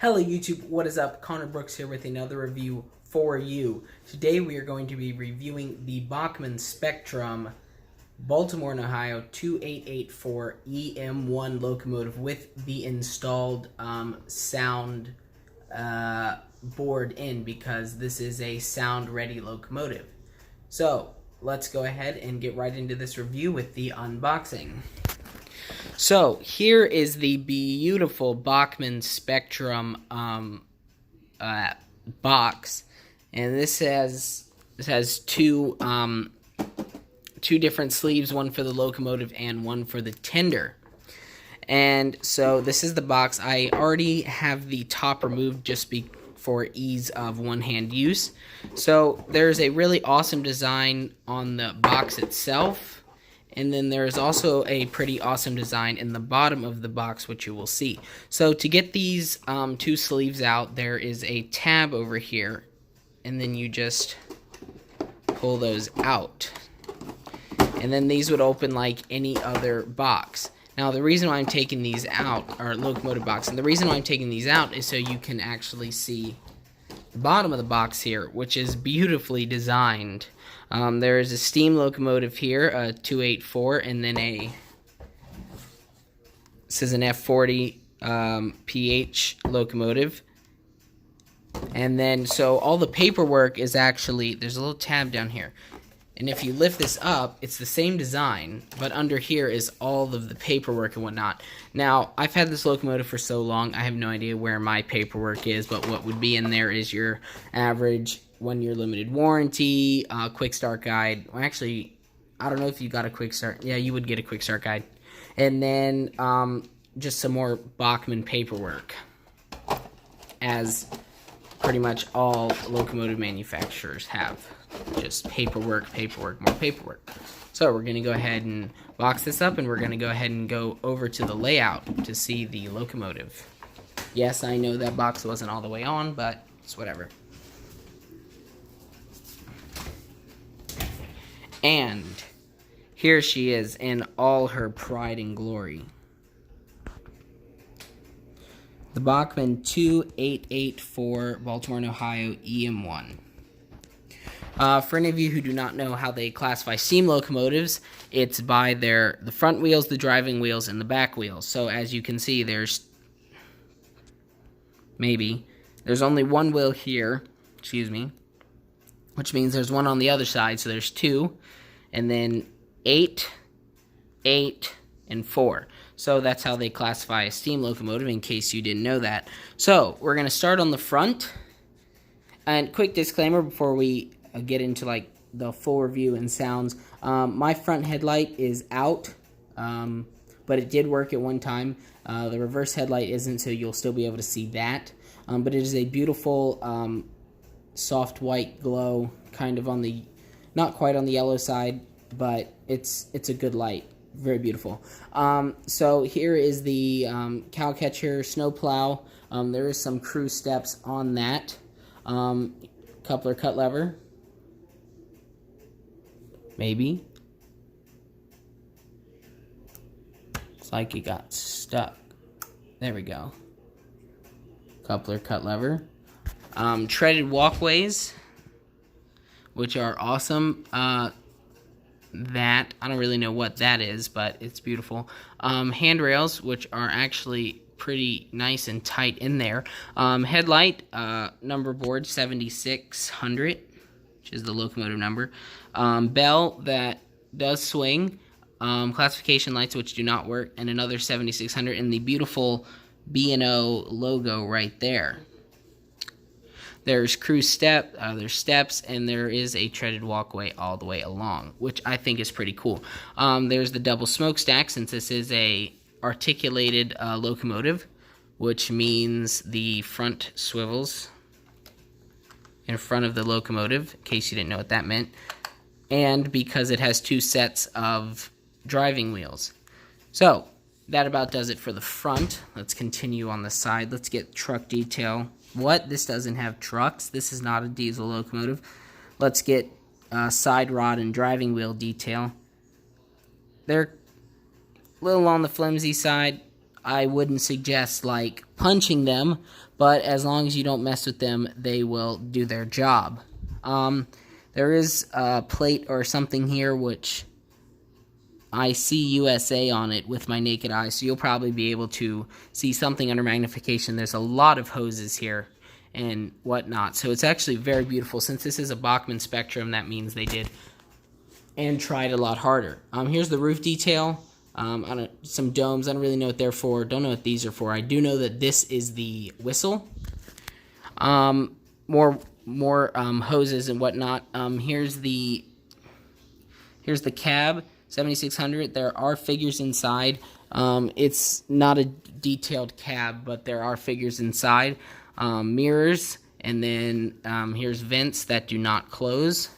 Hello YouTube, what is up? Connor Brooks here with another review for you. Today we are going to be reviewing the Bachmann Spectrum Baltimore and Ohio 2884 EM-1 locomotive with the installed sound board in, because this is a sound ready locomotive. So let's go ahead and get right into this review with the unboxing. So here is the beautiful Bachmann Spectrum box, and this has two different sleeves, one for the locomotive and one for the tender. And so this is the box. I already have the top removed just for ease of one-hand use. So there's a really awesome design on the box itself. And then there is also a pretty awesome design in the bottom of the box, which you will see. So to get these two sleeves out, there is a tab over here, and then you just pull those out. And then these would open like any other box. Now the reason why I'm taking these out, or locomotive box, and the reason why I'm taking these out is so you can actually see the bottom of the box here, which is beautifully designed. There is a steam locomotive here, a 284, and then this is an F40 PH locomotive. And then, so all the paperwork is actually, there's a little tab down here. And if you lift this up, it's the same design, but under here is all of the paperwork and whatnot. Now, I've had this locomotive for so long, I have no idea where my paperwork is, but what would be in there is your average 1-year limited warranty, quick start guide. Well, actually, I don't know if you got a quick start. Yeah, you would get a quick start guide. And then just some more Bachmann paperwork, as pretty much all locomotive manufacturers have. Just paperwork, more paperwork. So we're going to go ahead and box this up, and we're going to go ahead and go over to the layout to see the locomotive. Yes, I know that box wasn't all the way on, but it's whatever. And here she is in all her pride and glory. The Bachmann 2884 Baltimore and Ohio EM-1. For any of you who do not know how they classify steam locomotives, it's by the front wheels, the driving wheels, and the back wheels. So as you can see, there's only one wheel here, which means there's one on the other side, so there's two, and then 8, 8, and 4. So that's how they classify a steam locomotive, in case you didn't know that. So we're going to start on the front. And quick disclaimer before we get into like the full review and sounds. My front headlight is out, but it did work at one time. The reverse headlight isn't, so you'll still be able to see that. But it is a beautiful soft white glow, kind of on the, not quite on the yellow side, but it's a good light. Very beautiful. So here is the cow catcher snow plow. There is some crew steps on that. Coupler cut lever. Maybe. Looks like it got stuck. There we go. Coupler cut lever. Treaded walkways, which are awesome. That, I don't really know what that is, but it's beautiful. Handrails, which are actually pretty nice and tight in there. Headlight, number board 7600, which is the locomotive number. Bell that does swing. Classification lights, which do not work, and another 7600, and the beautiful B&O logo right there. There's crew step, there's steps, and there is a treaded walkway all the way along, which I think is pretty cool. There's the double smokestack, since this is a articulated locomotive, which means the front swivels in front of the locomotive, in case you didn't know what that meant, and because it has two sets of driving wheels. So that about does it for the front. Let's continue on the side. Let's get truck detail. What? This doesn't have trucks. This is not a diesel locomotive. Let's get side rod and driving wheel detail. They're a little on the flimsy side. I wouldn't suggest like punching them, but as long as you don't mess with them, they will do their job. There is a plate or something here which I see USA on it with my naked eye, so you'll probably be able to see something under magnification. There's a lot of hoses here and whatnot, so it's actually very beautiful. Since this is a Bachmann Spectrum, that means they did and tried a lot harder. Here's the roof detail. Some domes. I don't really know what they're for. Don't know what these are for. I do know that this is the whistle. More hoses and whatnot. Here's the cab, 7600. There are figures inside. It's not a detailed cab, but there are figures inside. Mirrors, and then here's vents that do not close.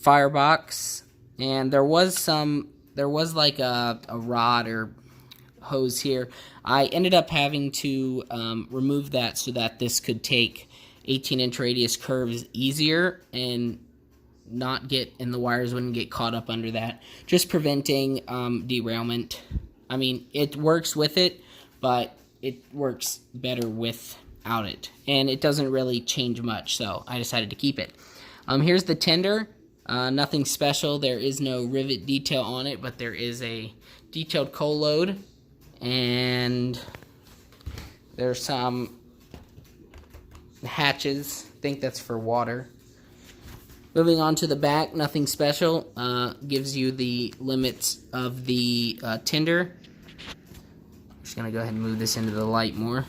Firebox, and there was like a rod or hose here. I ended up having to remove that so that this could take 18-inch radius curves easier and not get, and the wires wouldn't get caught up under that, just preventing derailment. I mean, it works with it, but it works better without it, and it doesn't really change much, so I decided to keep it. Here's the tender. Nothing special. There is no rivet detail on it, but there is a detailed coal load, and there's some hatches. I think that's for water. Moving on to the back, nothing special. Gives you the limits of the tender. I'm just going to go ahead and move this into the light more.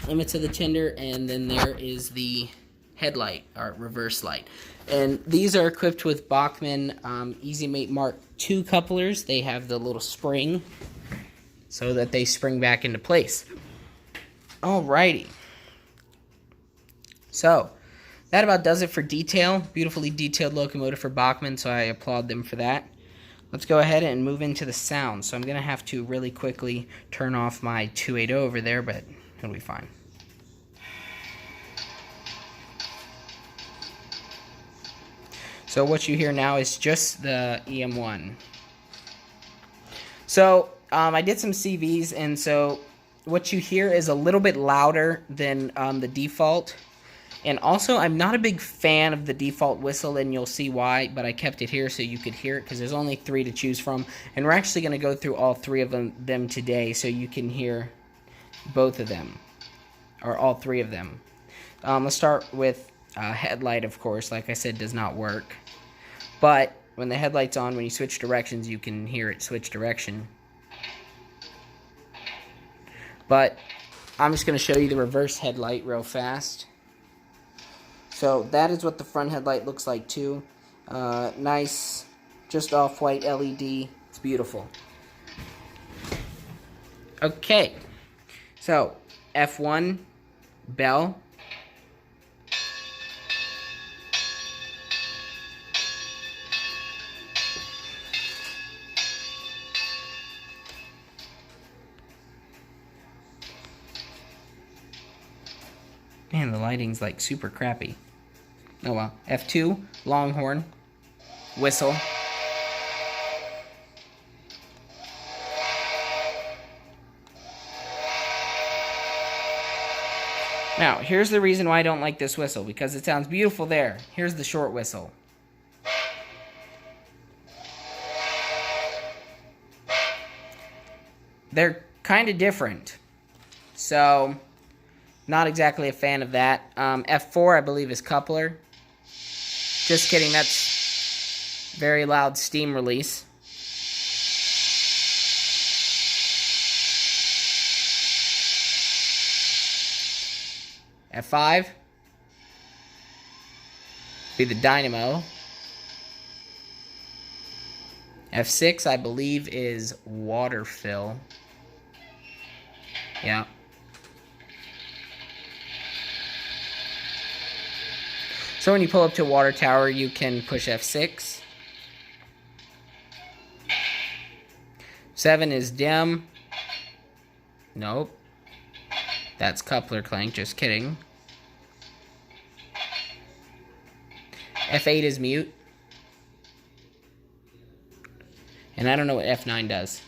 Limits of the tender, and then there is the headlight, or reverse light. And these are equipped with Bachmann Easy Mate Mark II couplers. They have the little spring so that they spring back into place. Alrighty. So, that about does it for detail. Beautifully detailed locomotive for Bachmann, so I applaud them for that. Let's go ahead and move into the sound. So I'm going to have to really quickly turn off my 280 over there, but it'll be fine. So what you hear now is just the EM-1. So I did some CVs, and so what you hear is a little bit louder than the default. And also, I'm not a big fan of the default whistle, and you'll see why, but I kept it here so you could hear it, because there's only 3 to choose from. And we're actually going to go through all 3 of them today, so you can hear both of them, or all 3 of them. Let's start with headlight, of course. Like I said, does not work. But when the headlight's on, when you switch directions, you can hear it switch direction. But I'm just going to show you the reverse headlight real fast. So that is what the front headlight looks like too. Nice, just off-white LED. It's beautiful. Okay, so F1, bell. Man, the lighting's like super crappy. Oh well. F2, longhorn, whistle. Now, here's the reason why I don't like this whistle, because it sounds beautiful there. Here's the short whistle. They're kind of different. So, not exactly a fan of that. F4, I believe, is coupler. Just kidding, that's very loud steam release. F5 be the dynamo. F6, I believe, is water fill. Yeah. So when you pull up to a water tower, you can push F6. 7 is dim. Nope. That's coupler clank, just kidding. F8 is mute. And I don't know what F9 does.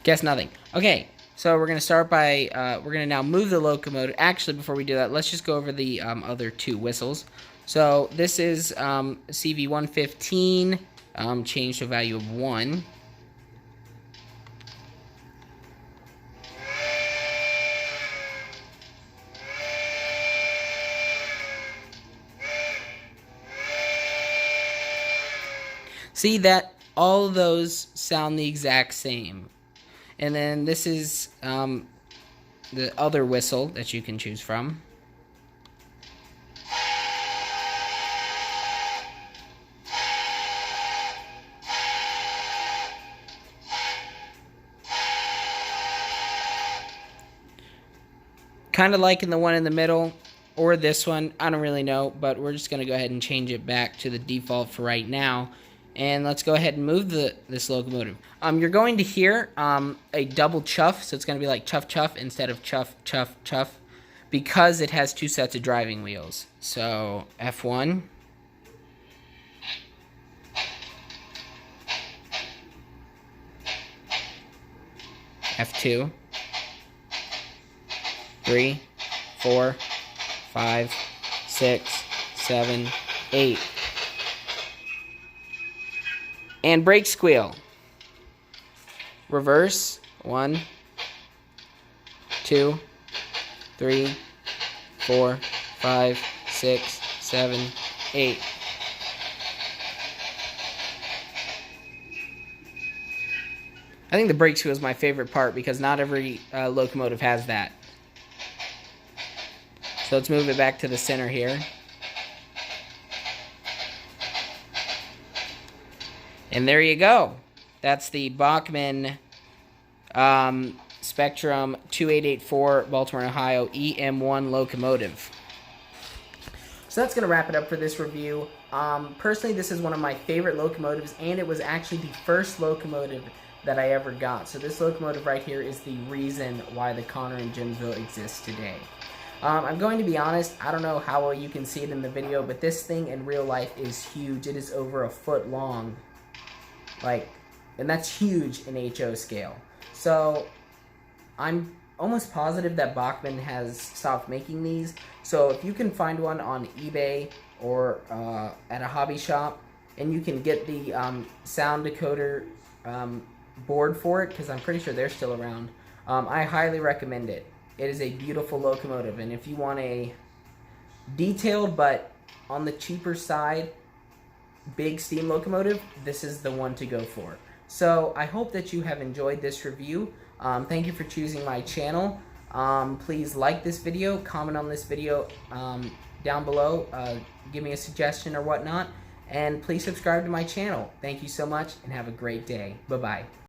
Guess nothing. Okay, so we're going to start by, we're going to now move the locomotive. Actually, before we do that, let's just go over the other two whistles. So this is CV115, changed to a value of 1. See that all of those sound the exact same. And then this is the other whistle that you can choose from. Kind of liking the one in the middle or this one. I don't really know, but we're just going to go ahead and change it back to the default for right now. And let's go ahead and move this locomotive. You're going to hear a double chuff, so it's going to be like chuff chuff instead of chuff chuff chuff, because it has two sets of driving wheels. So F1, F2, 3, 4, 5, 6, 7, 8. And brake squeal. Reverse. 1, 2, 3, 4, 5, 6, 7, 8. I think the brake squeal is my favorite part because not every locomotive has that. So let's move it back to the center here. And there you go. That's the Bachmann Spectrum 2884 Baltimore, Ohio EM-1 locomotive. So that's going to wrap it up for this review. Personally, this is one of my favorite locomotives, and it was actually the first locomotive that I ever got. So this locomotive right here is the reason why the Connor and Jimsville exists today. I'm going to be honest, I don't know how well you can see it in the video, but this thing in real life is huge. It is over 1 foot long. And that's huge in HO scale. So I'm almost positive that Bachmann has stopped making these. So if you can find one on eBay or at a hobby shop, and you can get the sound decoder board for it, because I'm pretty sure they're still around, I highly recommend it. It is a beautiful locomotive, and if you want a detailed but on the cheaper side big steam locomotive, this is the one to go for. So I hope that you have enjoyed this review. Thank you for choosing my channel. Please like this video, comment on this video down below, give me a suggestion or whatnot, and please subscribe to my channel. Thank you so much, and have a great day. Bye-bye.